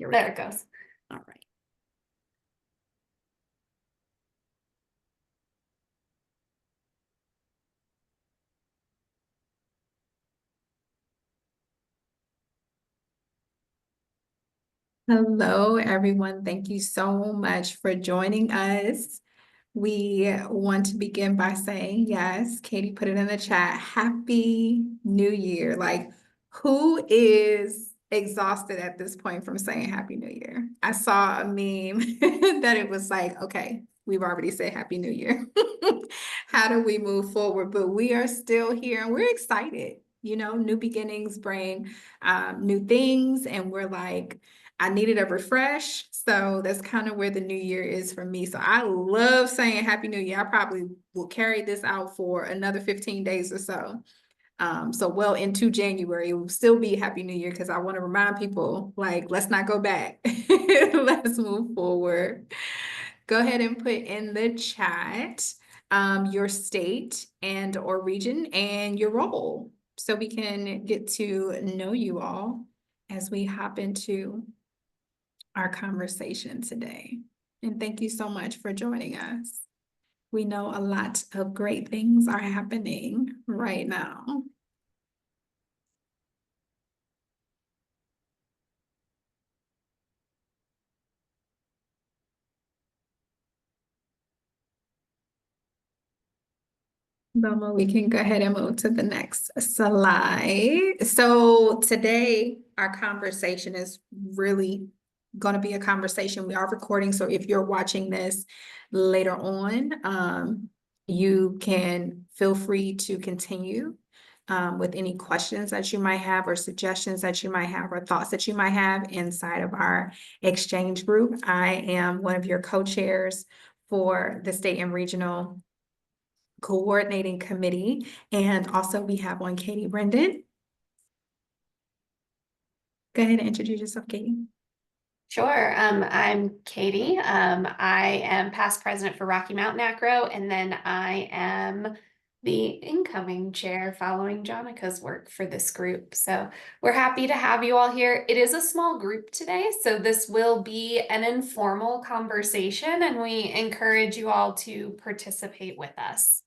Here we There go. it goes. All right. Hello, everyone. Thank you so much for joining us. We want to begin by saying, yes, Katie put it in the chat, Happy New Year. Like, who is exhausted at this point from saying Happy New Year? I saw a meme that it was like, okay, we've already said Happy New Year. How do we move forward? But we are still here and we're excited. You know, new beginnings bring new things, and we're like, I needed a refresh. So that's kind of where the new year is for me. So I love saying Happy New Year. I probably will carry this out for another 15 days or so. So well into January, it will still be Happy New Year because I want to remind people, like, let's not go back. Let's move forward. Go ahead and put in the chat your state and or region and your role so we can get to know you all as we hop into our conversation today. And thank you so much for joining us. We know a lot of great things are happening right now. Velma, we can go ahead and move to the next slide. So today, our conversation is really going to be a conversation. We are recording, so if you're watching this later on, you can feel free to continue with any questions that you might have or suggestions that you might have or thoughts that you might have inside of our exchange group. I am one of your co-chairs for the state and regional coordinating committee. And also we have one, Katie Brendan. Go ahead and introduce yourself, Katie. Sure. I'm Katie. I am past president for Rocky Mountain Acro, and then I am the incoming chair following Jonica's work for this group. So we're happy to have you all here. It is a small group today, so this will be an informal conversation, and we encourage you all to participate with us.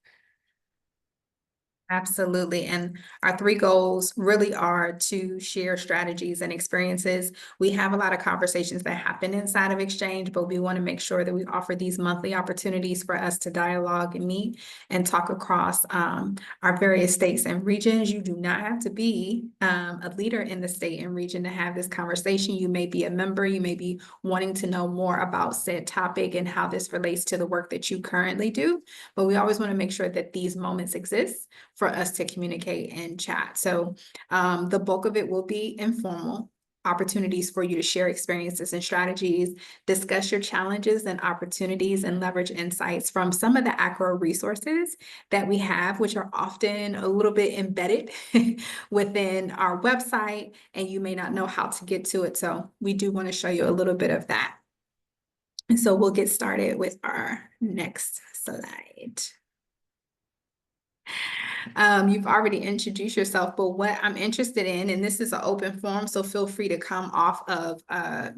Absolutely. And our three goals really are to share strategies and experiences. We have a lot of conversations that happen inside of Exchange, but we want to make sure that we offer these monthly opportunities for us to dialogue and meet and talk across our various states and regions. You do not have to be a leader in the state and region to have this conversation. You may be a member, you may be wanting to know more about said topic and how this relates to the work that you currently do. But we always want to make sure that these moments exist for us to communicate and chat. So the bulk of it will be informal opportunities for you to share experiences and strategies, discuss your challenges and opportunities, and leverage insights from some of the ACRO resources that we have, which are often a little bit embedded within our website, and you may not know how to get to it. So we do want to show you a little bit of that. And so we'll get started with our next slide. You've already introduced yourself, but what I'm interested in, and this is an open forum, so feel free to come off of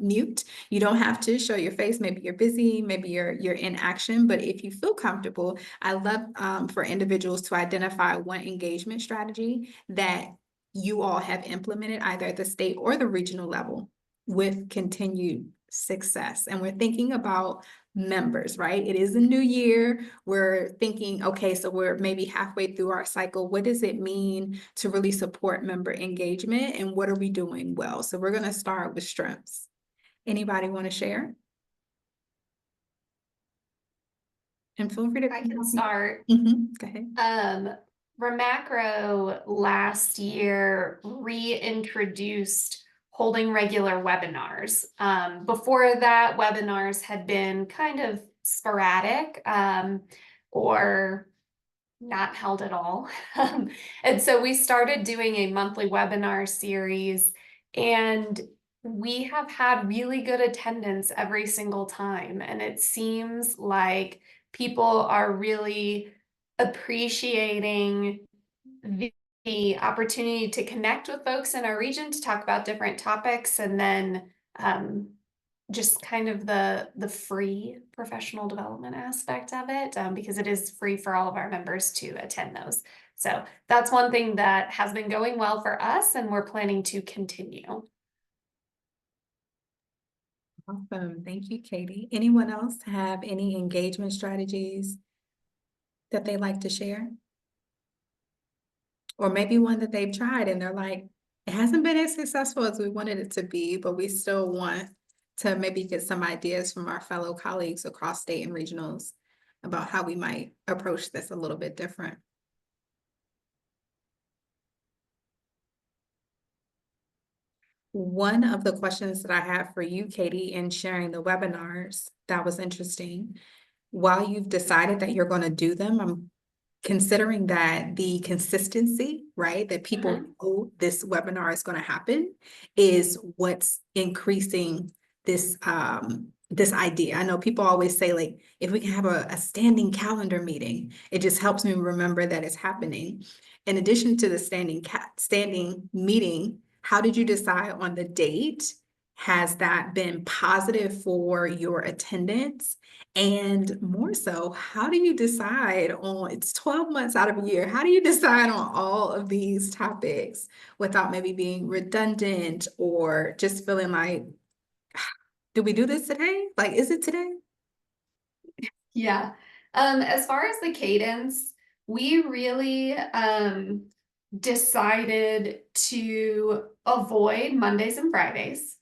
mute. You don't have to show your face. Maybe you're busy, maybe you're in action, but if you feel comfortable, I love for individuals to identify one engagement strategy that you all have implemented either at the state or the regional level with continued success. And we're thinking about members, right? It is a new year. We're thinking, okay, so we're maybe halfway through our cycle. What does it mean to really support member engagement, and what are we doing well? So we're going to start with strengths. Anybody want to share? And feel free to. I can start. Go ahead. Remacro last year reintroduced holding regular webinars. Before that, webinars had been kind of sporadic or not held at all. And so we started doing a monthly webinar series, and we have had really good attendance every single time. And it seems like people are really appreciating the opportunity to connect with folks in our region to talk about different topics, and then just kind of the free professional development aspect of it, because it is free for all of our members to attend those. So that's one thing that has been going well for us, and we're planning to continue. Awesome. Thank you, Katie. Anyone else have any engagement strategies that they like to share? Or maybe one that they've tried and they're like, it hasn't been as successful as we wanted it to be, but we still want to maybe get some ideas from our fellow colleagues across state and regionals about how we might approach this a little bit different. One of the questions that I have for you, Katie, in sharing the webinars, that was interesting. While you've decided that you're going to do them, I'm considering that the consistency, right, that people Mhm. know this webinar is going to happen is what's increasing this idea. I know people always say, like, if we can have a standing calendar meeting, it just helps me remember that it's happening. In addition to the standing meeting, how did you decide on the date? Has that been positive for your attendance? And more so, how do you decide on, it's 12 months out of a year, how do you decide on all of these topics without maybe being redundant or just feeling like, did we do this today? Like, is it today? Yeah. As far as the cadence, we really decided to avoid Mondays and Fridays,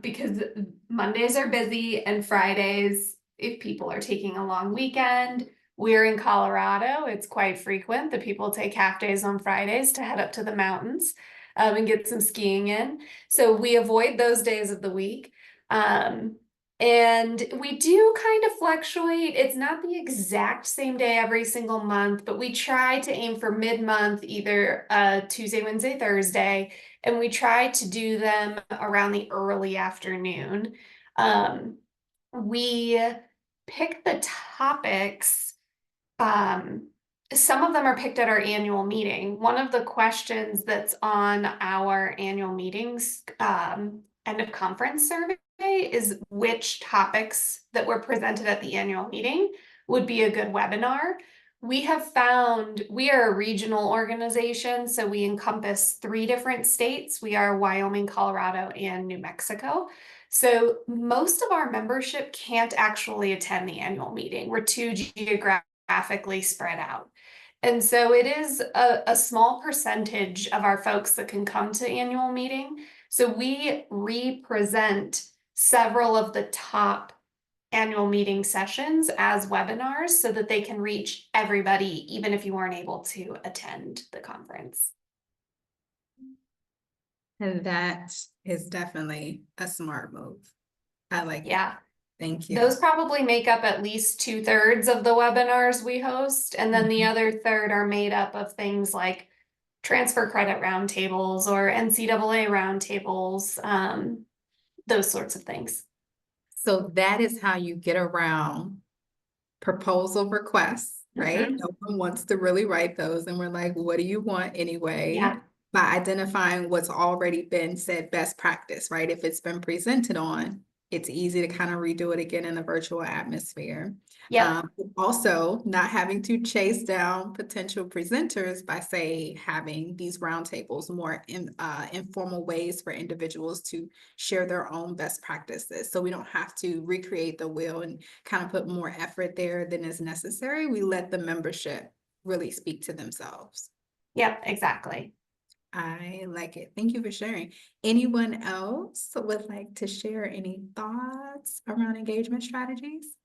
because Mondays are busy and Fridays, if people are taking a long weekend, we're in Colorado, it's quite frequent that people take half days on Fridays to head up to the mountains, and get some skiing in. So we avoid those days of the week. Um, and we do kind of fluctuate. It's not the exact same day every single month, but we try to aim for mid-month, either Tuesday, Wednesday, Thursday, and we try to do them around the early afternoon. Um, we pick the topics. um, some of them are picked at our annual meeting. One of the questions that's on our annual meetings, end of conference survey, is which topics that were presented at the annual meeting would be a good webinar. We have found we are a regional organization, so we encompass 3 different states. We are Wyoming, Colorado, and New Mexico. So most of our membership can't actually attend the annual meeting. We're too geographically spread out. And so it is a small percentage of our folks that can come to annual meeting. So we represent several of the top annual meeting sessions as webinars so that they can reach everybody, even if you weren't able to attend the conference. And that is definitely a smart move. I like that. Yeah. Thank you. Those probably make up at least 2/3 of the webinars we host. And then the Mhm. other third are made up of things like transfer credit roundtables or NCAA roundtables, those sorts of things. So that is how you get around proposal requests, right? Mhm. No one wants to really write those, and we're like, what do you want anyway? Yeah. By identifying what's already been said best practice, right? If it's been presented on, it's easy to kind of redo it again in a virtual atmosphere. Yep. Also, not having to chase down potential presenters by, say, having these roundtables, more informal ways for individuals to share their own best practices. So we don't have to recreate the wheel and kind of put more effort there than is necessary. We let the membership really speak to themselves. Yep. Exactly. I like it. Thank you for sharing. Anyone else would like to share any thoughts around engagement strategies?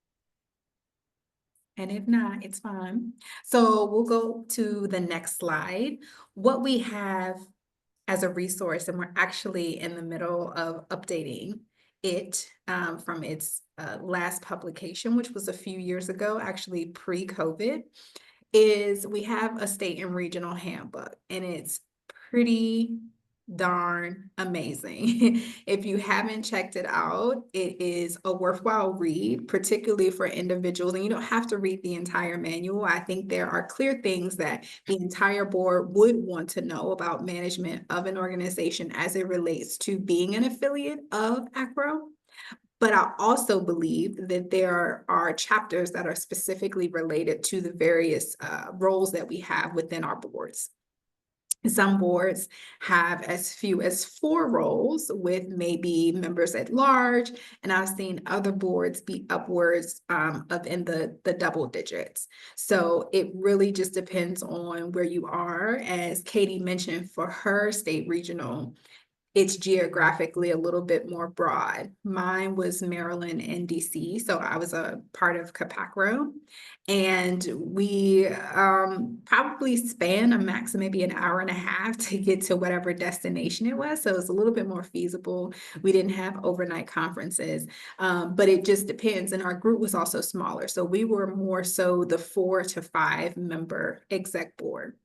And if not, it's fine. So we'll go to the next slide. What we have as a resource, and we're actually in the middle of updating it from its last publication, which was a few years ago, actually pre-COVID, is we have a state and regional handbook, and it's pretty darn amazing. If you haven't checked it out, it is a worthwhile read, particularly for individuals. And you don't have to read the entire manual. I think there are clear things that the entire board would want to know about management of an organization as it relates to being an affiliate of ACRO. But I also believe that there are chapters that are specifically related to the various roles that we have within our boards. Some boards have as few as 4 roles with maybe members at large, and I've seen other boards be upwards of in the double digits. So it really just depends on where you are. As Katie mentioned, for her state regional, it's geographically a little bit more broad. Mine was Maryland and DC, so I was a part of Capacro, and we probably span a max of maybe an hour and a half to get to whatever destination it was. So it's a little bit more feasible. We didn't have overnight conferences, but it just depends. And our group was also smaller, so we were more so the 4 to 5 member exec board.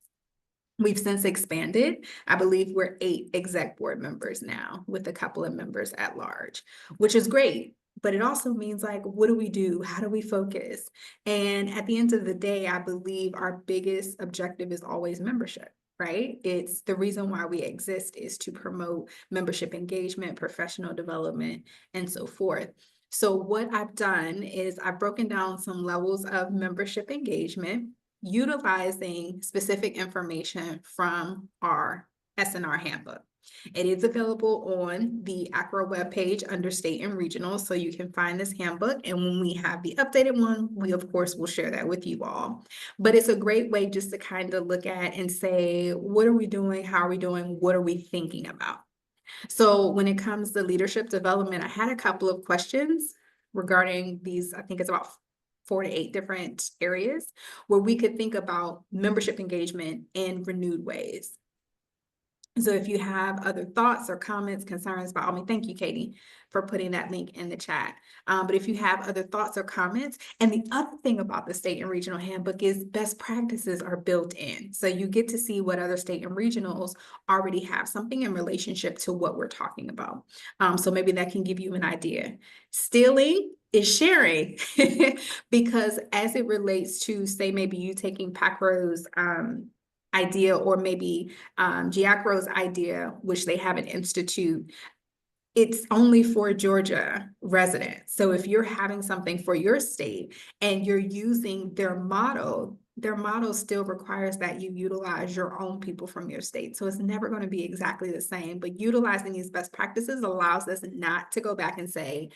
We've since expanded. I believe we're 8 exec board members now with a couple of members at large, which is great. But it also means, like, what do we do? How do we focus? And at the end of the day, I believe our biggest objective is always membership, right? It's the reason why we exist is to promote membership engagement, professional development, and so forth. So what I've done is I've broken down some levels of membership engagement utilizing specific information from our SNR handbook. It is available on the ACRO webpage under state and regional, so you can find this handbook. And when we have the updated one, we of course will share that with you all. But it's a great way just to kind of look at and say, what are we doing? How are we doing? What are we thinking about? So when it comes to leadership development, I had a couple of questions regarding these. I think it's about 4 to 8 different areas where we could think about membership engagement in renewed ways. So if you have other thoughts or comments, concerns, by all means, thank you, Katie, for putting that link in the chat. But if you have other thoughts or comments, and the other thing about the state and regional handbook is best practices are built in. So you get to see what other state and regionals already have something in relationship to what we're talking about. So maybe that can give you an idea. Stealing is sharing because as it relates to, say, maybe you taking PACRO's idea, or maybe Giacro's idea, which they have an institute, it's only for Georgia residents. So if you're having something for your state and you're using their model still requires that you utilize your own people from your state. So it's never going to be exactly the same, but utilizing these best practices allows us not to go back and say,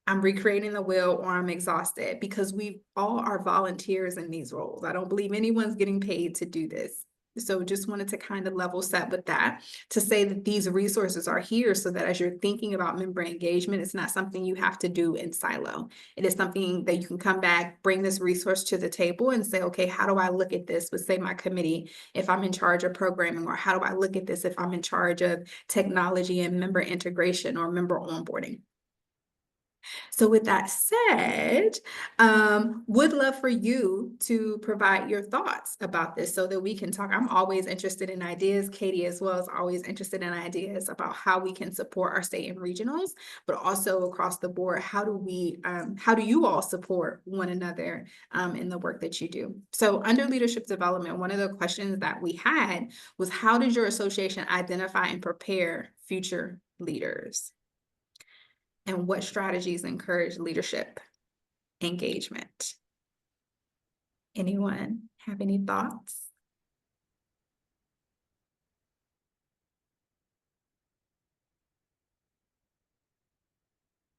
I'm recreating the wheel or I'm exhausted, because we all are volunteers in these roles. I don't believe anyone's getting paid to do this. So just wanted to kind of level set with that to say that these resources are here so that as you're thinking about member engagement, it's not something you have to do in silo. It is something that you can come back, bring this resource to the table and say, okay, how do I look at this with, say, my committee if I'm in charge of programming, or how do I look at this if I'm in charge of technology and member integration or member onboarding? So with that said, would love for you to provide your thoughts about this so that we can talk. I'm always interested in ideas. Katie as well is always interested in ideas about how we can support our state and regionals, but also across the board, how do you all support one another in the work that you do? So under leadership development, one of the questions that we had was, how does your association identify and prepare future leaders? And what strategies encourage leadership engagement? Anyone have any thoughts?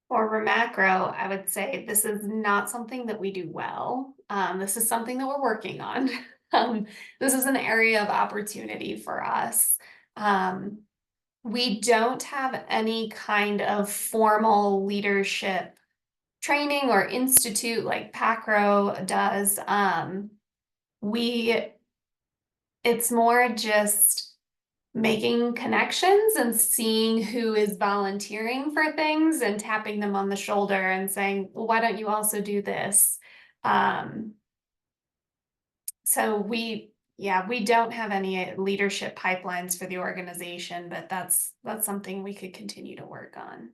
For macro, I would say this is not something that we do well. This is something that we're working on. This is an area of opportunity for us. We don't have any kind of formal leadership training or institute like PACRO does. It's more just making connections and seeing who is volunteering for things and tapping them on the shoulder and saying, well, why don't you also do this? So Yeah, we don't have any leadership pipelines for the organization, but that's something we could continue to work on.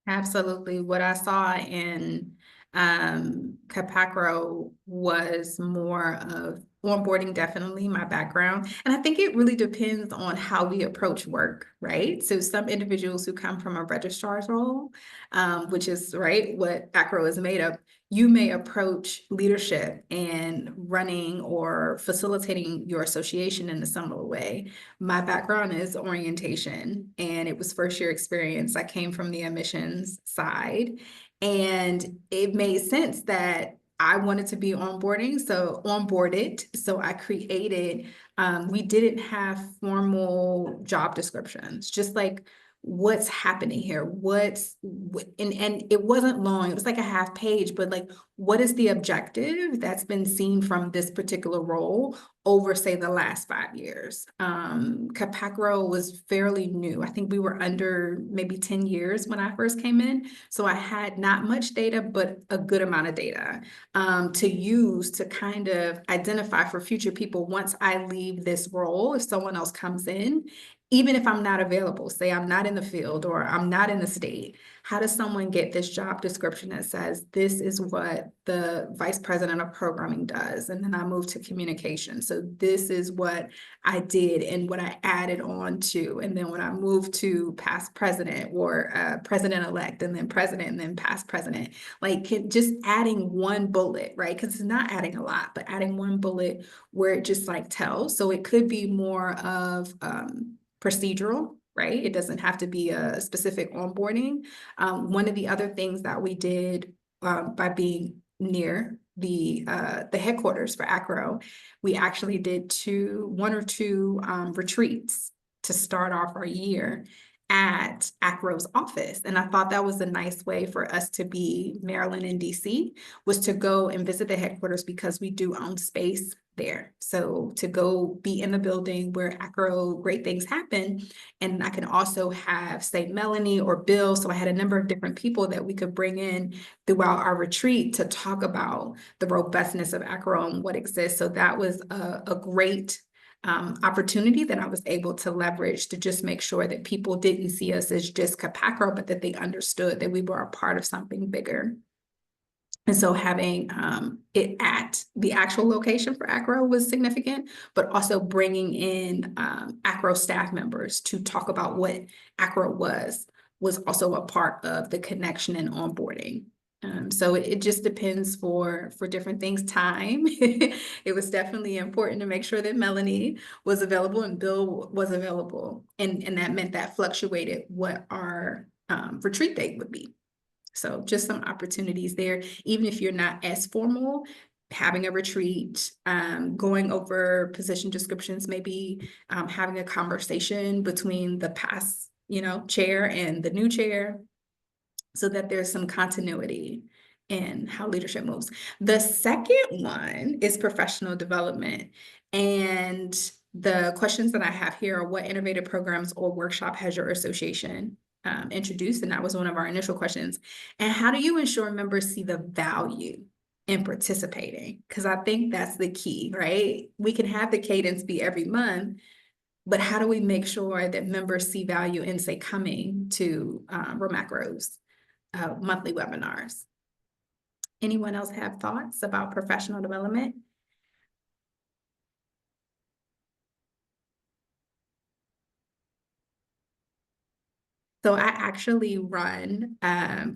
Absolutely. What I saw in Capacro was more of onboarding, definitely my background. And I think it really depends on how we approach work, right? So some individuals who come from a registrar's role, which is right what ACRO is made of, you may approach leadership and running or facilitating your association in a similar way. My background is orientation, and it was first year experience. I came from the admissions side, and it made sense that I wanted to be onboarding, so onboarded. So I created, we didn't have formal job descriptions, just like what's happening here, and it wasn't long, it was like a half page, but like, what is the objective that's been seen from this particular role over, say, the last 5 years. Capacro was fairly new. I think we were under maybe 10 years when I first came in. So I had not much data, but a good amount of data to use to kind of identify for future people once I leave this role, if someone else comes in, even if I'm not available, say I'm not in the field or I'm not in the state, how does someone get this job description that says this is what the vice president of programming does? And then I moved to communication. So this is what I did and what I added on to. And then when I moved to past president or president-elect and then past president, like just adding one bullet, right? Because it's not adding a lot, but adding one bullet where it just like tells. So it could be more of procedural, right? It doesn't have to be a specific onboarding. One of the other things that we did by being near the headquarters for ACRO, we actually did one or two retreats to start off our year at ACRO's office. And I thought that was a nice way for us to be Maryland and DC, was to go and visit the headquarters because we do own space there. So to go be in the building where ACRO great things happen. And I can also have, say, Melanie or Bill. So I had a number of different people that we could bring in throughout our retreat to talk about the robustness of ACRO and what exists. So that was a great opportunity that I was able to leverage to just make sure that people didn't see us as just Capacro, but that they understood that we were a part of something bigger. And so having it at the actual location for ACRO was significant, but also bringing in ACRO staff members to talk about what ACRO was also a part of the connection and onboarding. So it just depends for different things. Time, it was definitely important to make sure that Melanie was available and Bill was available. And that meant that fluctuated what our retreat date would be. So just some opportunities there, even if you're not as formal, having a retreat, going over position descriptions, maybe having a conversation between the past, chair and the new chair, so that there's some continuity in how leadership moves. The second one is professional development. And the questions that I have here are, what innovative programs or workshop has your association introduced? And that was one of our initial questions. And how do you ensure members see the value in participating? Because I think that's the key, right? We can have the cadence be every month, but how do we make sure that members see value in, say, coming to Romacro's monthly webinars? Anyone else have thoughts about professional development? So I actually run,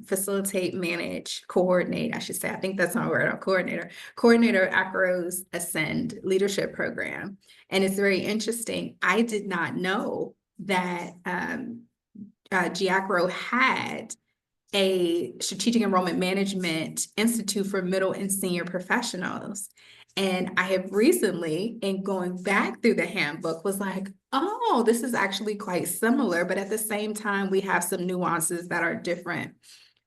facilitate, manage, coordinate, I should say. I think that's my word, I'm coordinator ACRO's Ascend leadership program. And it's very interesting. I did not know that GACRO had a strategic enrollment management institute for middle and senior professionals. And I have recently, in going back through the handbook, was like, oh, this is actually quite similar, but at the same time, we have some nuances that are different.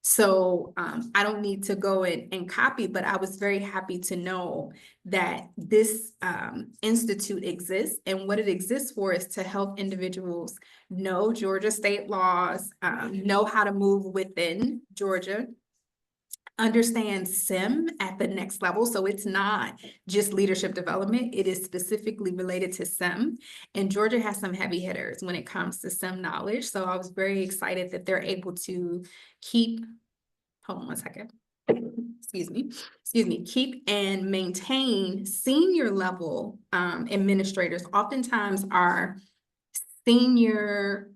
So I don't need to go and copy, but I was very happy to know that this institute exists, and what it exists for is to help individuals know Georgia state laws, know how to move within Georgia, understand SIM at the next level. So it's not just leadership development, it is specifically related to SIM. And Georgia has some heavy hitters when it comes to SIM knowledge. So I was very excited that they're able to keep, hold on one second. Excuse me, keep and maintain senior level administrators. Oftentimes our senior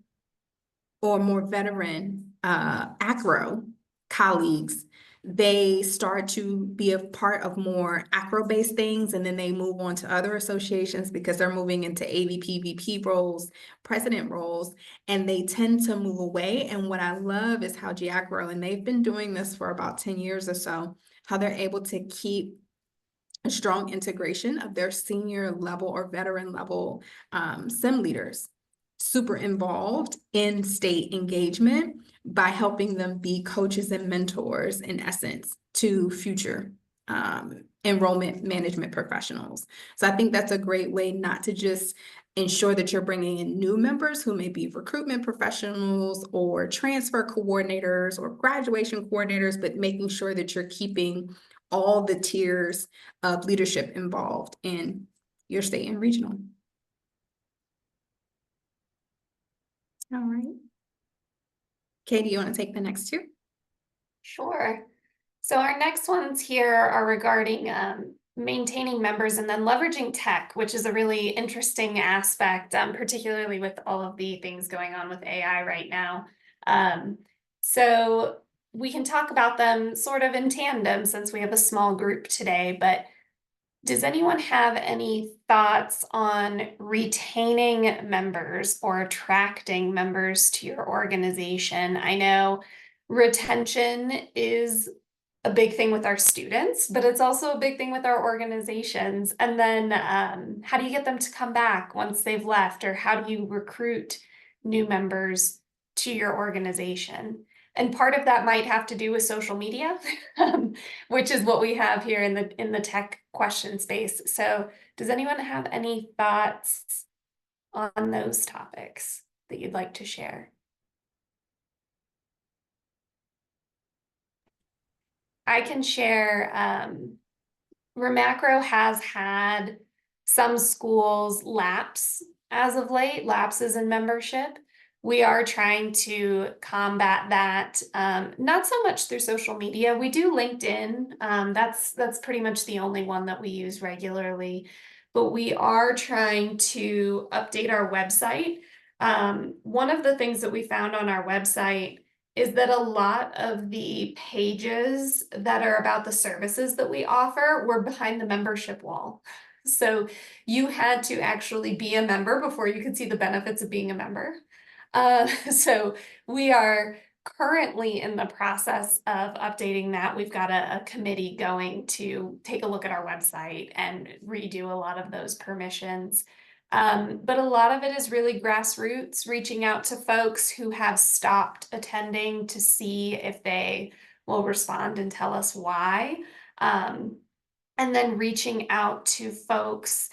or more veteran acro colleagues, they start to be a part of more acro-based things, and then they move on to other associations because they're moving into AVP, VP roles, president roles, and they tend to move away. And what I love is how GACRO, and they've been doing this for about 10 years or so, how they're able to keep a strong integration of their senior level or veteran level SIM leaders super involved in state engagement by helping them be coaches and mentors, in essence, to future enrollment management professionals. So I think that's a great way not to just ensure that you're bringing in new members who may be recruitment professionals or transfer coordinators or graduation coordinators, but making sure that you're keeping all the tiers of leadership involved in your state and regional. All right. Katie, you want to take the next two? Sure. So our next ones here are regarding maintaining members and then leveraging tech, which is a really interesting aspect, particularly with all of the things going on with AI right now. So we can talk about them sort of in tandem since we have a small group today, but does anyone have any thoughts on retaining members or attracting members to your organization? I know retention is a big thing with our students, but it's also a big thing with our organizations. And then how do you get them to come back once they've left, or how do you recruit new members to your organization? And part of that might have to do with social media, which is what we have here in the tech question space. So does anyone have any thoughts on those topics that you'd like to share? I can share, Remacro has had some schools lapse as of late, lapses in membership. We are trying to combat that, not so much through social media. We do LinkedIn. That's pretty much the only one that we use regularly. But we are trying to update our website. One of the things that we found on our website is that a lot of the pages that are about the services that we offer were behind the membership wall. So you had to actually be a member before you could see the benefits of being a member. So we are currently in the process of updating that. We've got a committee going to take a look at our website and redo a lot of those permissions. But a lot of it is really grassroots, reaching out to folks who have stopped attending to see if they will respond and tell us why. And then reaching out to folks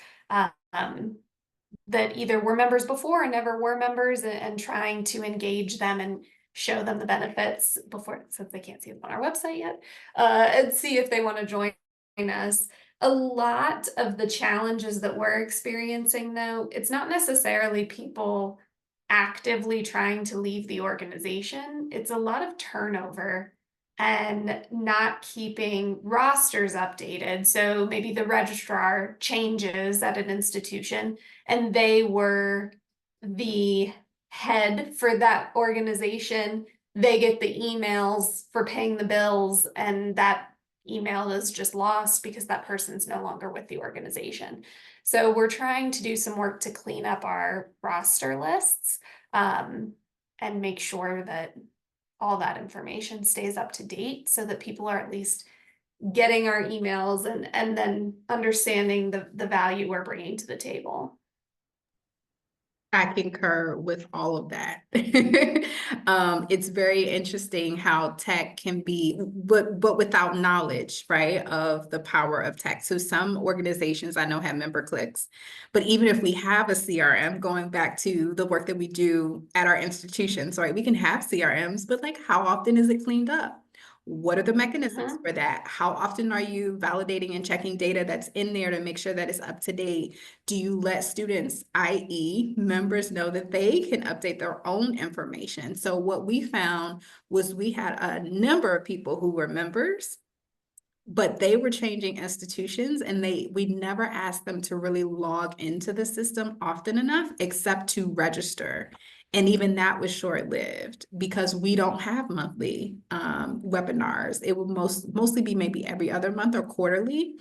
that either were members before and never were members, and trying to engage them and show them the benefits before, since they can't see them on our website yet, and see if they want to join us. A lot of the challenges that we're experiencing, though, it's not necessarily people actively trying to leave the organization. It's a lot of turnover and not keeping rosters updated. So maybe the registrar changes at an institution and they were the head for that organization. They get the emails for paying the bills, and that email is just lost because that person's no longer with the organization. So we're trying to do some work to clean up our roster lists, and make sure that all that information stays up to date so that people are at least getting our emails and then understanding the value we're bringing to the table. I concur with all of that. It's very interesting how tech can be, but without knowledge, right, of the power of tech. So some organizations I know have member clicks, but even if we have a CRM, going back to the work that we do at our institutions, right, we can have CRMs, but like how often is it cleaned up? What are the mechanisms Mhm. for that? How often are you validating and checking data that's in there to make sure that it's up to date? Do you let students, i.e., members, know that they can update their own information? So what we found was we had a number of people who were members, but they were changing institutions, and we never asked them to really log into the system often enough except to register. And even that was short-lived because we don't have monthly webinars. It would mostly be maybe every other month or quarterly.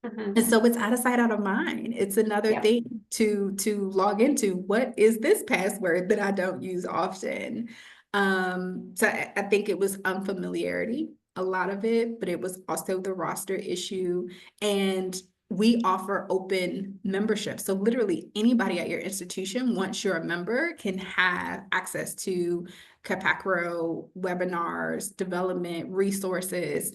And Mhm. so it's out of sight, out of mind. It's another Yep. thing to log into. What is this password that I don't use often? So I think it was unfamiliarity, a lot of it, but it was also the roster issue. And we offer open membership. So literally anybody at your institution, once you're a member, can have access to Capacro webinars, development resources.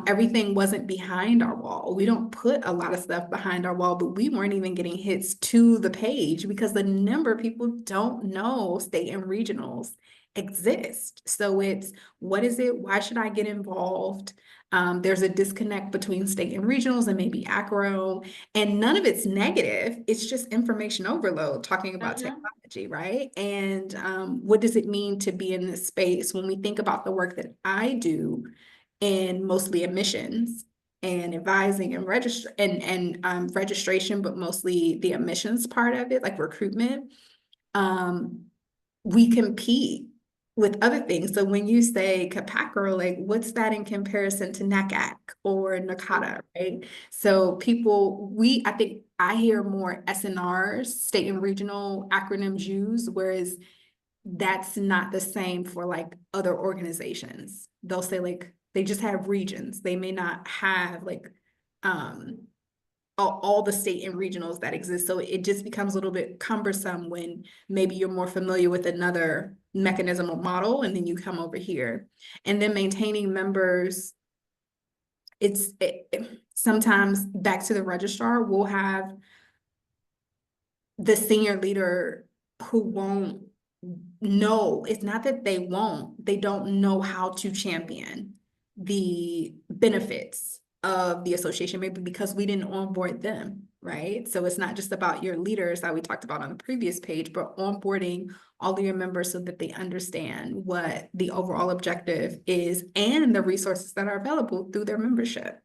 Everything wasn't behind our wall. We don't put a lot of stuff behind our wall, but we weren't even getting hits to the page because the number of people don't know state and regionals exist. So it's, what is it? Why should I get involved? There's a disconnect between state and regionals and maybe acro, and none of it's negative. It's just information overload talking about Mhm. technology, right? And what does it mean to be in this space? When we think about the work that I do, and mostly admissions and advising and register and registration, but mostly the admissions part of it, like recruitment. Um, we compete with other things. So when you say Capacro, like what's that in comparison to NACAC or NACADA, right? So I think I hear more SNRs, state and regional acronyms used, whereas that's not the same for like other organizations. They'll say like they just have regions. They may not have like um all the state and regionals that exist. So it just becomes a little bit cumbersome when maybe you're more familiar with another mechanism or model and then you come over here. And then maintaining members, sometimes back to the registrar, we'll have the senior leader who won't know, it's not that they don't know how to champion the benefits of the association, maybe because we didn't onboard them, right? So it's not just about your leaders that we talked about on the previous page, but onboarding all of your members so that they understand what the overall objective is and the resources that are available through their membership.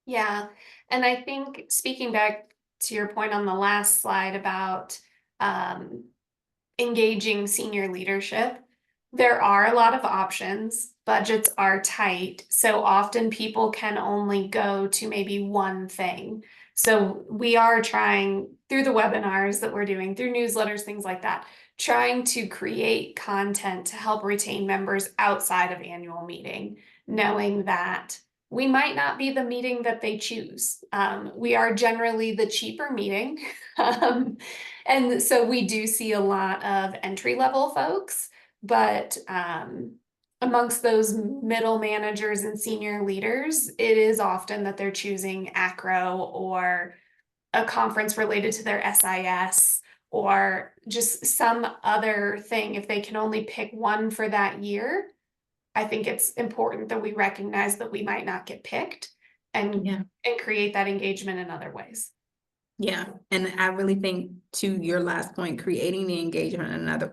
Yeah. And I think speaking back to your point on the last slide about um, engaging senior leadership, there are a lot of options. Budgets are tight. So often people can only go to maybe one thing. So we are trying through the webinars that we're doing, through newsletters, things like that, trying to create content to help retain members outside of annual meeting, knowing that we might not be the meeting that they choose. We are generally the cheaper meeting. Um, and so we do see a lot of entry level folks, but amongst those middle managers and senior leaders, it is often that they're choosing acro or a conference related to their SIS or just some other thing. If they can only pick one for that year, I think it's important that we recognize that we might not get picked and Yeah. and create that engagement in other ways. Yeah, and I really think to your last point, creating the engagement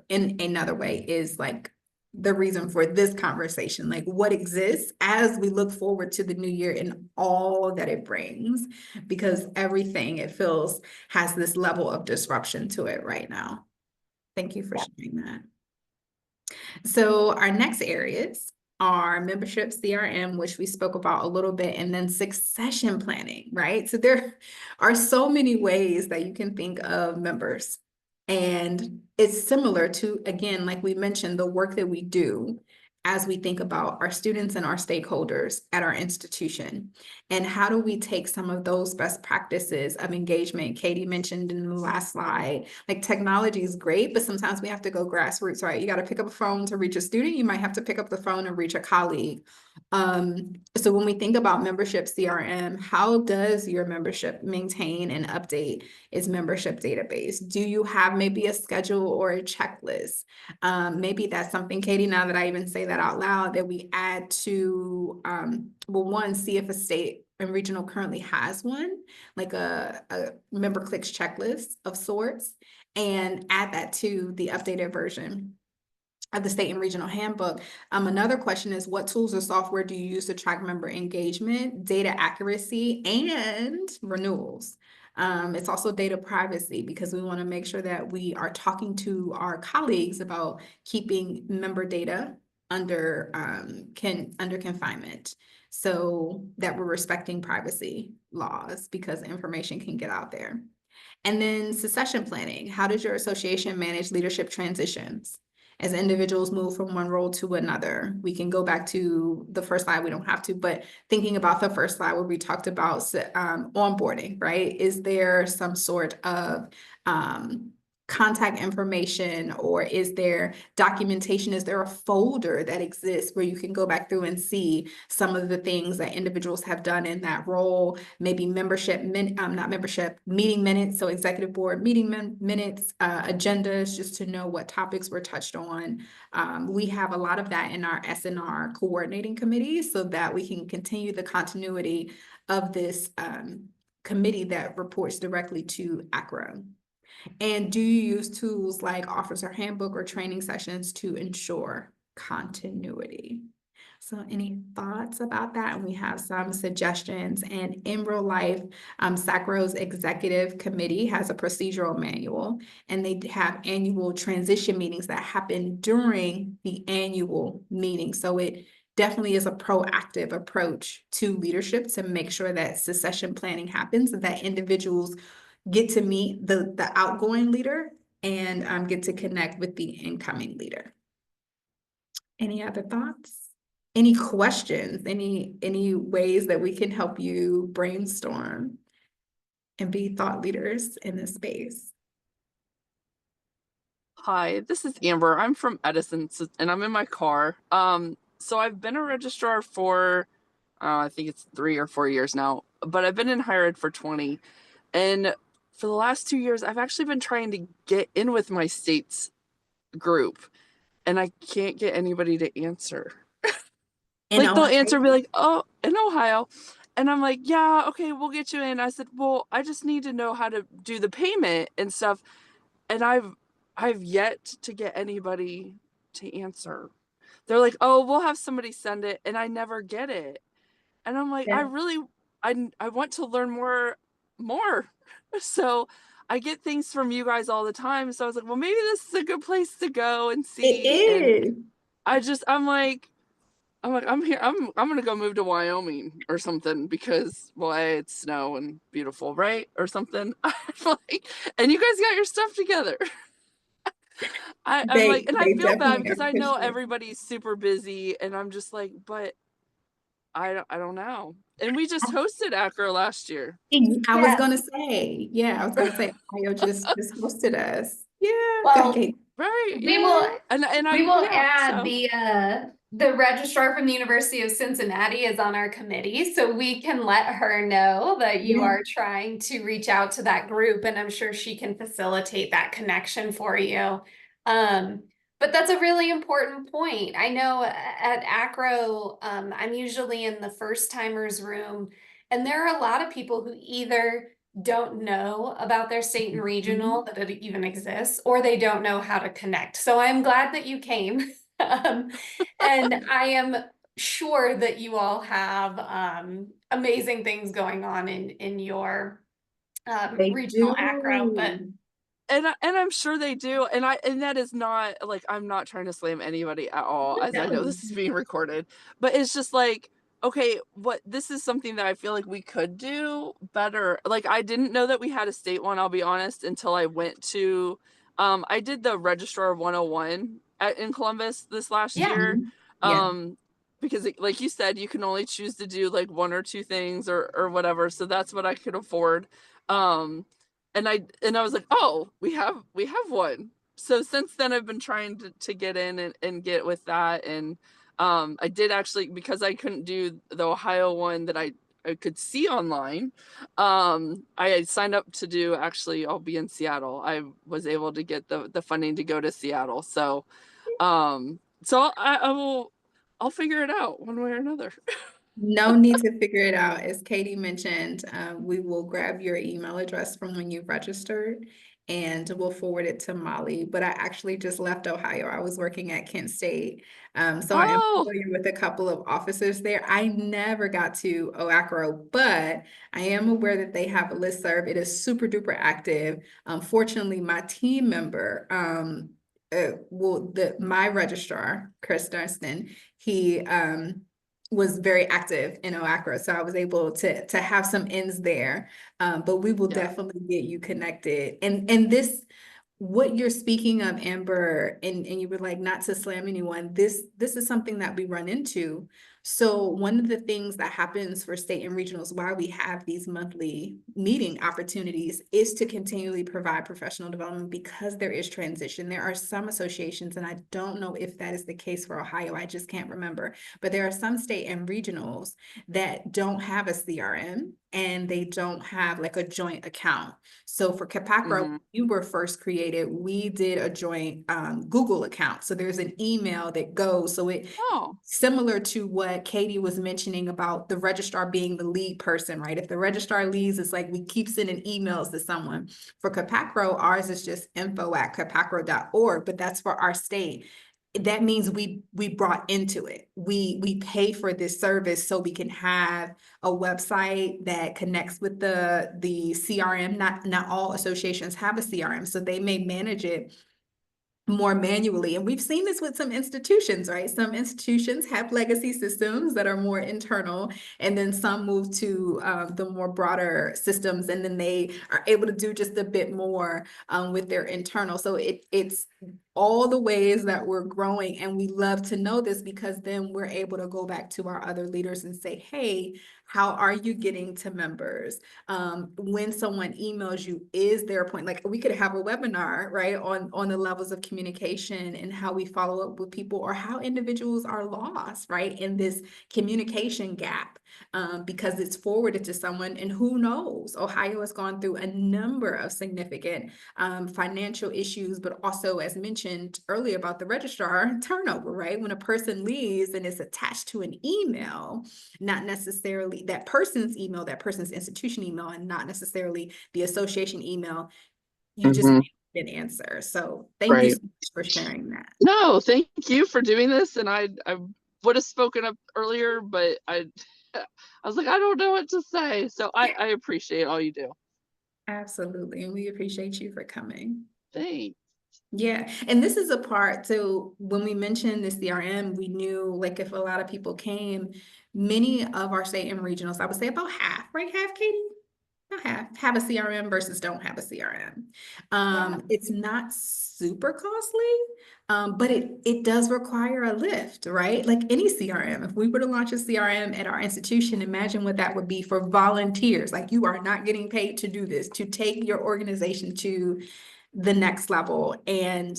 in another way is like the reason for this conversation, like what exists as we look forward to the new year and all that it brings, because everything it feels has this level of disruption to it right now. Thank you for sharing that. So our next areas are membership CRM, which we spoke about a little bit, and then succession planning, right? So there are so many ways that you can think of members. And it's similar to, again, like we mentioned, the work that we do as we think about our students and our stakeholders at our institution. And how do we take some of those best practices of engagement? Katie mentioned in the last slide, like technology is great, but sometimes we have to go grassroots, right? You got to pick up a phone to reach a student. You might have to pick up the phone and reach a colleague. So when we think about membership CRM, how does your membership maintain and update its membership database? Do you have maybe a schedule or a checklist? Maybe that's something, Katie, now that I even say that, that out loud, that we add to, well, one, see if a state and regional currently has one, like a member clicks checklist of sorts, and add that to the updated version of the state and regional handbook. Another question is, what tools or software do you use to track member engagement, data accuracy, and renewals? It's also data privacy, because we want to make sure that we are talking to our colleagues about keeping member data under under confinement, so that we're respecting privacy laws, because information can get out there. And then succession planning. How does your association manage leadership transitions as individuals move from one role to another? We can go back to the first slide, we don't have to, but thinking about the first slide where we talked about onboarding, right? Is there some sort of contact information, or is there documentation? Is there a folder that exists where you can go back through and see some of the things that individuals have done in that role? Maybe not membership, meeting minutes, so executive board meeting minutes, agendas, just to know what topics were touched on. We have a lot of that in our SNR coordinating committee, so that we can continue the continuity of this committee that reports directly to ACRO. And do you use tools like officer handbook or training sessions to ensure continuity? So any thoughts about that? And we have some suggestions. And in real life, SACRO's executive committee has a procedural manual, and they have annual transition meetings that happen during the annual meeting. So it definitely is a proactive approach to leadership to make sure that succession planning happens, and that individuals get to meet the outgoing leader and get to connect with the incoming leader. Any other thoughts? Any questions? Any ways that we can help you brainstorm and be thought leaders in this space? Hi, this is Amber. I'm from Edison, and I'm in my car. So I've been a registrar for, I think it's 3 or 4 years now, but I've been in higher ed for 20. And for the last 2 years, I've actually been trying to get in with my state's group, and I can't get anybody to answer. In Like, they'll Ohio? answer, be like, "Oh, in Ohio." And I'm like, "Yeah, okay, we'll get you in." I said, "Well, I just need to know how to do the payment and stuff." And I've yet to get anybody to answer. They're like, "Oh, we'll have somebody send it," and I never get it. And I'm like, Yeah. I want to learn more. So I get things from you guys all the time. So I was like, well, maybe this is a good place to go and It see. And is. I'm here. I'm gonna go move to Wyoming or something because, well, A, it's snow and beautiful, right? Or something. I'm like, and you guys got your stuff together. I'm like, and I They feel bad definitely because are, I for know sure. everybody's super busy, and I'm just like, but I don't know. And we just hosted Acro last year. I was Yes. gonna say, yeah, I was gonna say, Ohio just hosted us. Yeah, go ahead, Well, Kate. Right, we will yeah. And we I'm will yeah, add so the registrar from the University of Cincinnati is on our committee, so we can let her know that you Yeah. are trying to reach out to that group, and I'm sure she can facilitate that connection for you. Um, but that's a really important point. I know at Acro, I'm usually in the first timers room, and there are a lot of people who either don't know about their state and regional, Mhm. that it even exists, or they don't know how to connect. So I'm glad that you came. And I am sure that you all have amazing things going on in your They regional acro, but do. and I'm sure they do. And that is not like, I'm not trying to slam anybody at all, as I know No. this is being recorded. But it's just like, okay, what this is something that I feel like we could do better. Like, I didn't know that we had a state one, I'll be honest, until I went to I did the registrar 101 in Columbus this last yeah. year. Mhm. Yeah. Um because like you said, you can only choose to do like one or two things or whatever. So that's what I could afford. Um and I was like, oh, we have one. So since then I've been trying to get in and get with that. And I did actually, because I couldn't do the Ohio one that I could see online. I signed up to do, actually, I'll be in Seattle. I was able to get the funding to go to Seattle. So I will, I'll figure it out one way or another. No need to figure it out. As Katie mentioned, we will grab your email address from when you registered and we'll forward it to Molly. But I actually just left Ohio. I was working at Kent State. So I am Oh, familiar with a couple of officers there. I never got to OACRO, but I am aware that they have a listserv. It is super duper active. Fortunately, my team member, my registrar, Chris Dunstan, he was very active in OACRA, so I was able to have some ends there. But we will yeah. definitely get you connected. And this, what you're speaking of, Amber, and you were like, not to slam anyone, this is something that we run into. So one of the things that happens for state and regionals, why we have these monthly meeting opportunities, is to continually provide professional development because there is transition. There are some associations, and I don't know if that is the case for Ohio, I just can't remember, but there are some state and regionals that don't have a CRM and they don't have like a joint account. So for Capacro, Hmm. you were first created, we did a joint Google account. So there's an email that goes, so it Oh, similar to what Katie was mentioning about the registrar being the lead person, right? If the registrar leaves, it's like we keep sending emails to someone. For Capacro, ours is just info@capacro.org, but that's for our state. That means we brought into it. We pay for this service so we can have a website that connects with the CRM. Not all associations have a CRM, so they may manage it more manually. And we've seen this with some institutions, right? Some institutions have legacy systems that are more internal, and then some move to the more broader systems, and then they are able to do just a bit more with their internal. So it's all the ways that we're growing, and we love to know this because then we're able to go back to our other leaders and say, hey, how are you getting to members? When someone emails you, is there a point, like we could have a webinar, right, on the levels of communication and how we follow up with people, or how individuals are lost, right, in this communication gap, because it's forwarded to someone. And who knows, Ohio has gone through a number of significant financial issues, but also, as mentioned earlier about the registrar, turnover, right? When a person leaves and it's attached to an email, not necessarily that person's email, that person's institution email, and not necessarily the association email, you just hmm, didn't answer. So thank you right. so much for sharing that. No, thank you for doing this. And I would have spoken up earlier, but I was like, I don't know what to say. So I appreciate all you do. Absolutely. And we appreciate you for coming. Thanks. Yeah, and this is a part, so when we mentioned the CRM, we knew like if a lot of people came, many of our state and regionals, I would say about half, right? Half, Katie? About half have a CRM versus don't have a CRM. Yeah. It's not super costly, but it does require a lift, right? Like any CRM. If we were to launch a CRM at our institution, imagine what that would be for volunteers. Like you are not getting paid to do this, to take your organization to the next level, and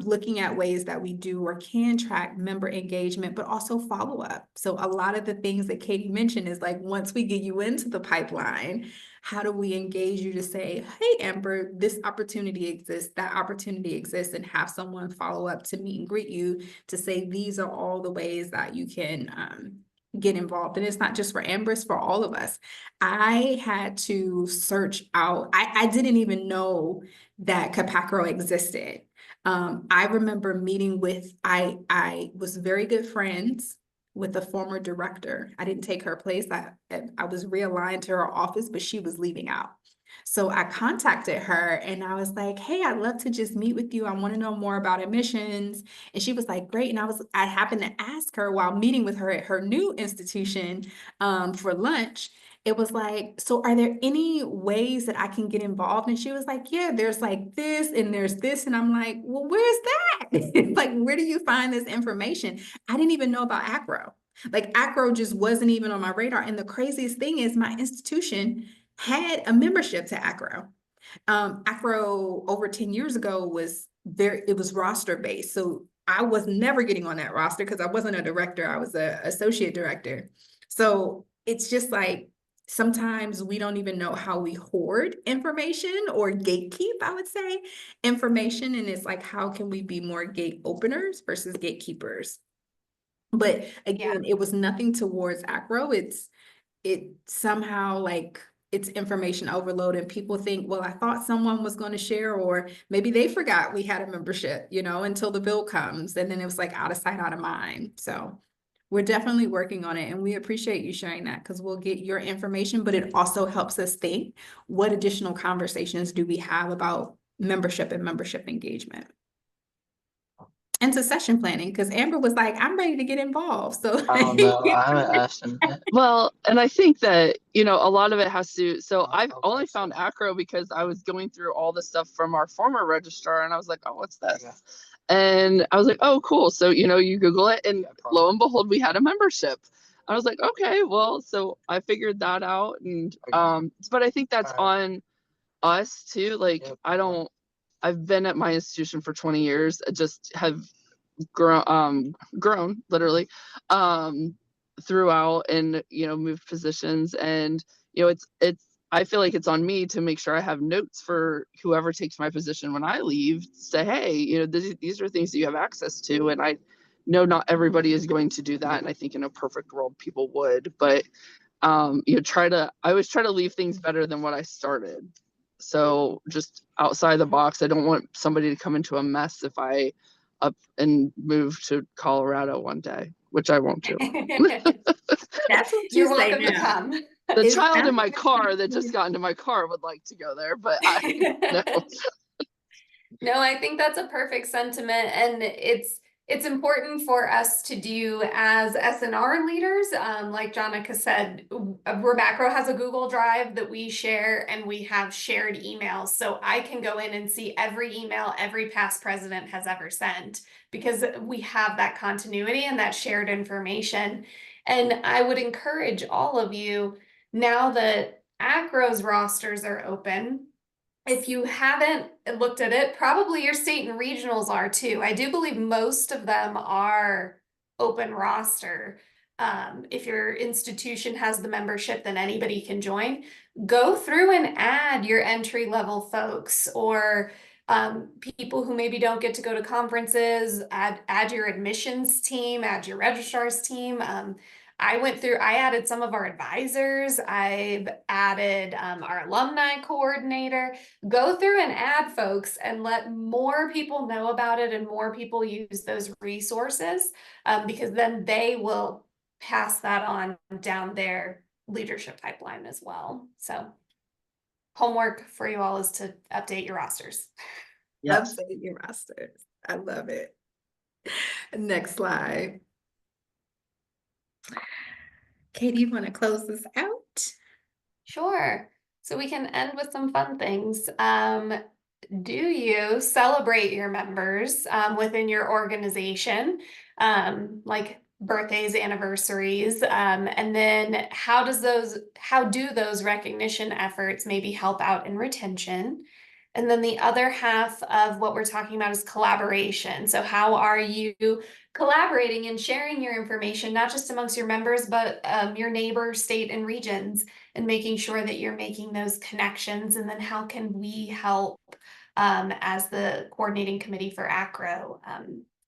looking at ways that we do or can track member engagement, but also follow up. So a lot of the things that Katie mentioned is like, once we get you into the pipeline, how do we engage you to say, hey, Amber, this opportunity exists, that opportunity exists, and have someone follow up to meet and greet you to say, these are all the ways that you can get involved. And it's not just for Amber, it's for all of us. I had to search out, I didn't even know that Capacro existed. I remember meeting with, I was very good friends with a former director. I didn't take her place. I was realigned to her office, but she was leaving out. So I contacted her and I was like, hey, I'd love to just meet with you. I want to know more about admissions. And she was like, great. And I happened to ask her while meeting with her at her new institution for lunch. It was like, so are there any ways that I can get involved? And she was like, yeah, there's like this and there's this. And I'm like, well, where's that? Like, where do you find this information? I didn't even know about ACRO. Like ACRO just wasn't even on my radar. And the craziest thing is my institution had a membership to ACRO. ACRO over 10 years ago it was roster based. So I was never getting on that roster because I wasn't a director, I was an associate director. So it's just like sometimes we don't even know how we hoard information or gatekeep, I would say, information. And it's like, how can we be more gate openers versus gatekeepers? But Yeah. again, it was nothing towards acro. It somehow like it's information overload and people think, well, I thought someone was going to share, or maybe they forgot we had a membership, until the bill comes, and then it was like out of sight, out of mind. So we're definitely working on it, and we appreciate you sharing that because we'll get your information, but it also helps us think, what additional conversations do we have about membership and membership engagement? And succession planning, because Amber was like, I'm ready to get involved. So I don't know. I haven't asked him yet. Well, and I think that, a lot of it has to, so I've only found acro because I was going through all the stuff from our former registrar and I was like, oh, what's this? Okay. And I was like, oh, cool. So, you Google it and lo and behold, we had a membership. I was like, okay, well, so I figured that out. And, but I think that's on us too. Like, I've been at my institution for 20 years. I just have grown literally throughout and moved positions, and it's I feel like it's on me to make sure I have notes for whoever takes my position when I leave, say, hey, these are things that you have access to, and I know not everybody is going to do that, and I think in a perfect world people would, but I always try to leave things better than what I started. So just outside the box, I don't want somebody to come into a mess if I up and move to Colorado one day, which I won't do. That's what you You're say welcome to now. come. The It child in sounds my like car that just got into my car would like to go there, but I no. No, I think that's a perfect sentiment, and it's important for us to do as SNR leaders. Like Jonica said, Remacro has a Google Drive that we share, and we have shared emails, so I can go in and see every email every past president has ever sent because we have that continuity and that shared information. And I would encourage all of you, now that ACRO's rosters are open, if you haven't looked at it, probably your state and regionals are too. I do believe most of them are open roster. If your institution has the membership, then anybody can join. Go through and add your entry level folks, or people who maybe don't get to go to conferences. Add your admissions team, add your registrar's team. I added some of our advisors. I've added our alumni coordinator. Go through and add folks and let more people know about it and more people use those resources, because then they will pass that on down their leadership pipeline as well. So homework for you all is to update your rosters. Yes. update your rosters. I love it. Next slide. Katie, you want to close this out? Sure. So we can end with some fun things. Do you celebrate your members within your organization, like birthdays, anniversaries? And then how do those recognition efforts maybe help out in retention? And then the other half of what we're talking about is collaboration. So how are you collaborating and sharing your information, not just amongst your members, but your neighbors, state, and regions, and making sure that you're making those connections? And then how can we help, as the coordinating committee for ACRO,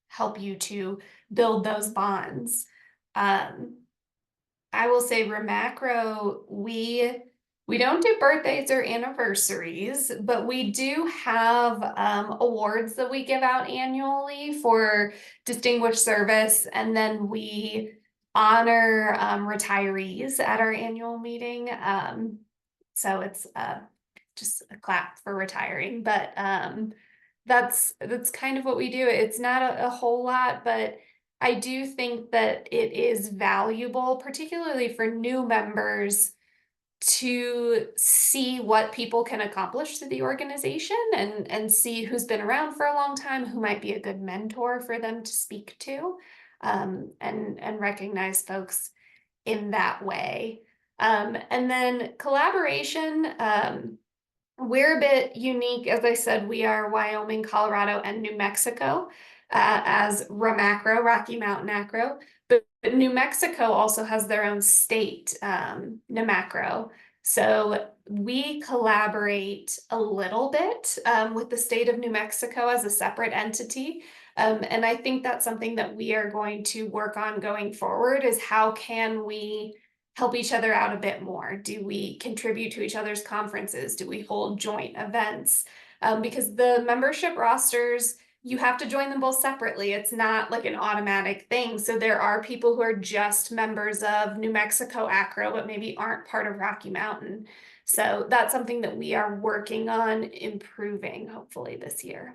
help you to build those bonds? I will say Remacro, we don't do birthdays or anniversaries, but we do have awards that we give out annually for distinguished service, and then we honor retirees at our annual meeting. So it's just a clap for retiring, but that's kind of what we do. It's not a whole lot, but I do think that it is valuable, particularly for new members, to see what people can accomplish through the organization, and see who's been around for a long time, who might be a good mentor for them to speak to, and recognize folks in that way. And then collaboration. We're a bit unique. As I said, we are Wyoming, Colorado, and New Mexico, as Remacro, Rocky Mountain Acro. But New Mexico also has their own state, Nemacro. So we collaborate a little bit with the state of New Mexico as a separate entity. And I think that's something that we are going to work on going forward, is how can we help each other out a bit more? Do we contribute to each other's conferences? Do we hold joint events? Because the membership rosters, you have to join them both separately. It's not like an automatic thing. So there are people who are just members of New Mexico Acro, but maybe aren't part of Rocky Mountain. So that's something that we are working on improving, hopefully this year.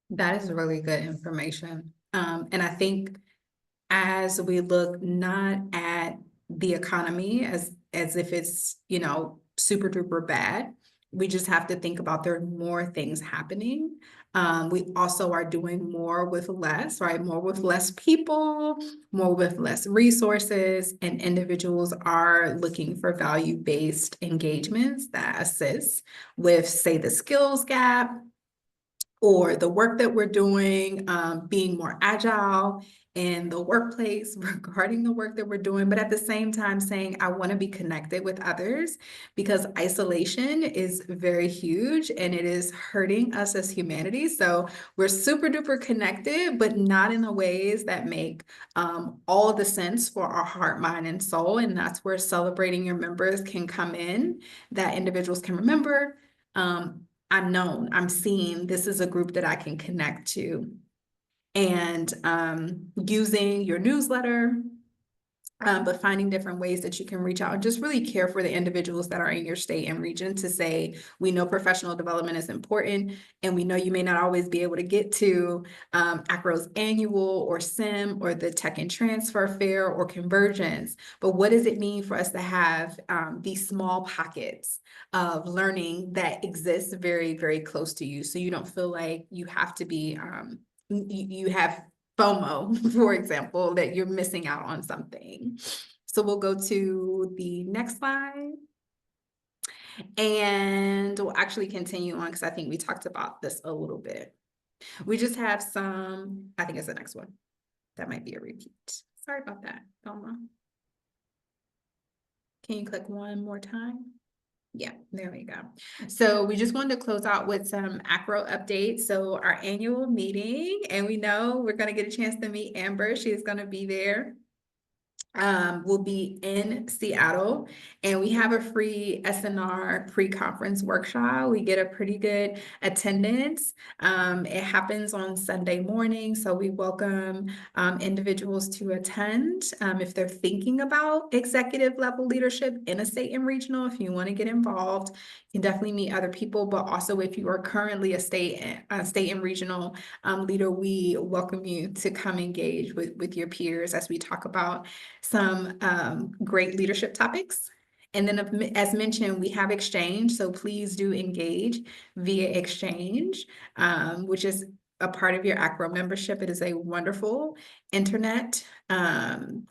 That is really good information. And I think as we look not at the economy as if it's, you know, super duper bad, we just have to think about there are more things happening. We also are doing more with less, right? More with less people, more with less resources, and individuals are looking for value-based engagements that assist with, say, the skills gap or the work that we're doing, being more agile in the workplace regarding the work that we're doing, but at the same time saying, I want to be connected with others, because isolation is very huge and it is hurting us as humanity. So we're super duper connected, but not in the ways that make all the sense for our heart, mind, and soul. And that's where celebrating your members can come in, that individuals can remember. I'm known, I'm seen, this is a group that I can connect to. And using your newsletter, but finding different ways that you can reach out and just really care for the individuals that are in your state and region, to say, we know professional development is important, and we know you may not always be able to get to ACRO's annual or SIM or the Tech and Transfer Fair or Convergence, but what does it mean for us to have these small pockets of learning that exist very, very close to you, so you don't feel like you have to be, you have FOMO, for example, that you're missing out on something. So we'll go to the next slide. And we'll actually continue on because I think we talked about this a little bit. We just have some, I think it's the next one. That might be a repeat. Sorry about that, FOMO. Can you click one more time? Yeah, there we go. So we just wanted to close out with some ACRO updates. So our annual meeting, and we know we're going to get a chance to meet Amber. She is going to be there. Will be in Seattle, and we have a free SNR pre-conference workshop. We get a pretty good attendance. It happens on Sunday morning, so we welcome individuals to attend. If they're thinking about executive level leadership in a state and regional, if you want to get involved, you can definitely meet other people. But also, if you are currently a state and regional leader, we welcome you to come engage with your peers as we talk about some great leadership topics. And then as mentioned, we have Exchange, so please do engage via Exchange, which is a part of your ACRO membership. It is a wonderful internet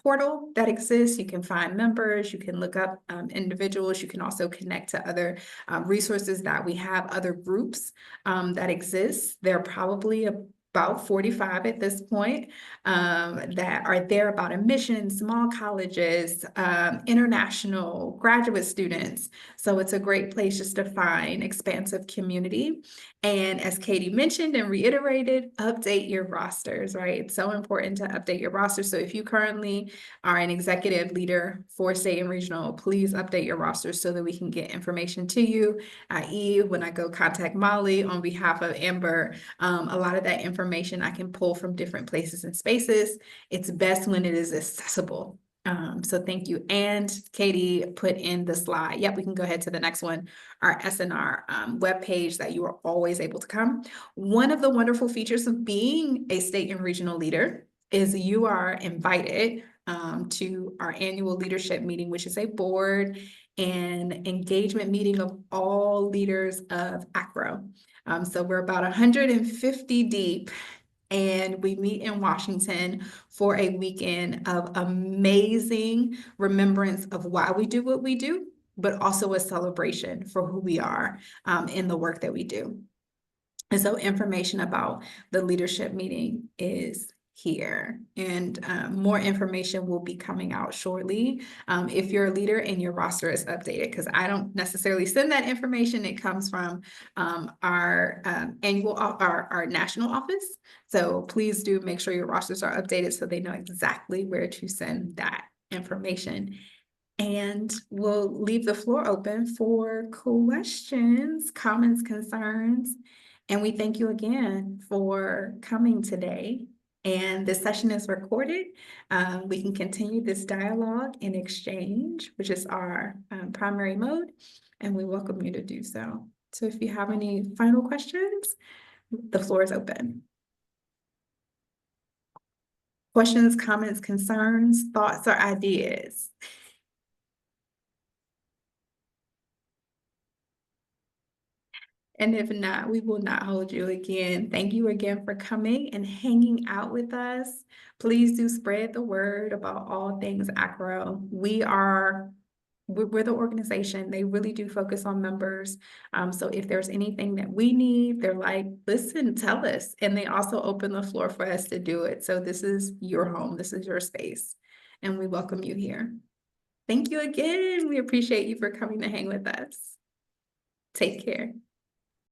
portal that exists. You can find members, you can look up individuals, you can also connect to other resources that we have, other groups that exist. There are probably about 45 at this point that are there about admissions, small colleges, international graduate students. So it's a great place just to find expansive community. And as Katie mentioned and reiterated, update your rosters, right? It's so important to update your roster. So if you currently are an executive leader for state and regional, please update your roster so that we can get information to you, i.e. when I go contact Molly on behalf of Amber, a lot of that information I can pull from different places and spaces. It's best when it is accessible. So thank you. And Katie put in the slide. Yep, we can go ahead to the next one. Our SNR webpage that you are always able to come. One of the wonderful features of being a state and regional leader is you are invited to our annual leadership meeting, which is a board and engagement meeting of all leaders of ACRO. So we're about 150 deep, and we meet in Washington for a weekend of amazing remembrance of why we do what we do, but also a celebration for who we are in the work that we do. And so information about the leadership meeting is here, and more information will be coming out shortly. If you're a leader and your roster is updated, because I don't necessarily send that information, it comes from our our national office. So please do make sure your rosters are updated so they know exactly where to send that information. And we'll leave the floor open for questions, comments, concerns. And we thank you again for coming today. And this session is recorded. We can continue this dialogue and exchange, which is our primary mode, and we welcome you to do so. So if you have any final questions, the floor is open. Questions, comments, concerns, thoughts, or ideas? And if not, we will not hold you again. Thank you again for coming and hanging out with us. Please do spread the word about all things Acro. We're the organization. They really do focus on members. So if there's anything that we need, they're like, listen, tell us. And they also open the floor for us to do it. So this is your home. This is your space. And we welcome you here. Thank you again. We appreciate you for coming to hang with us. Take care.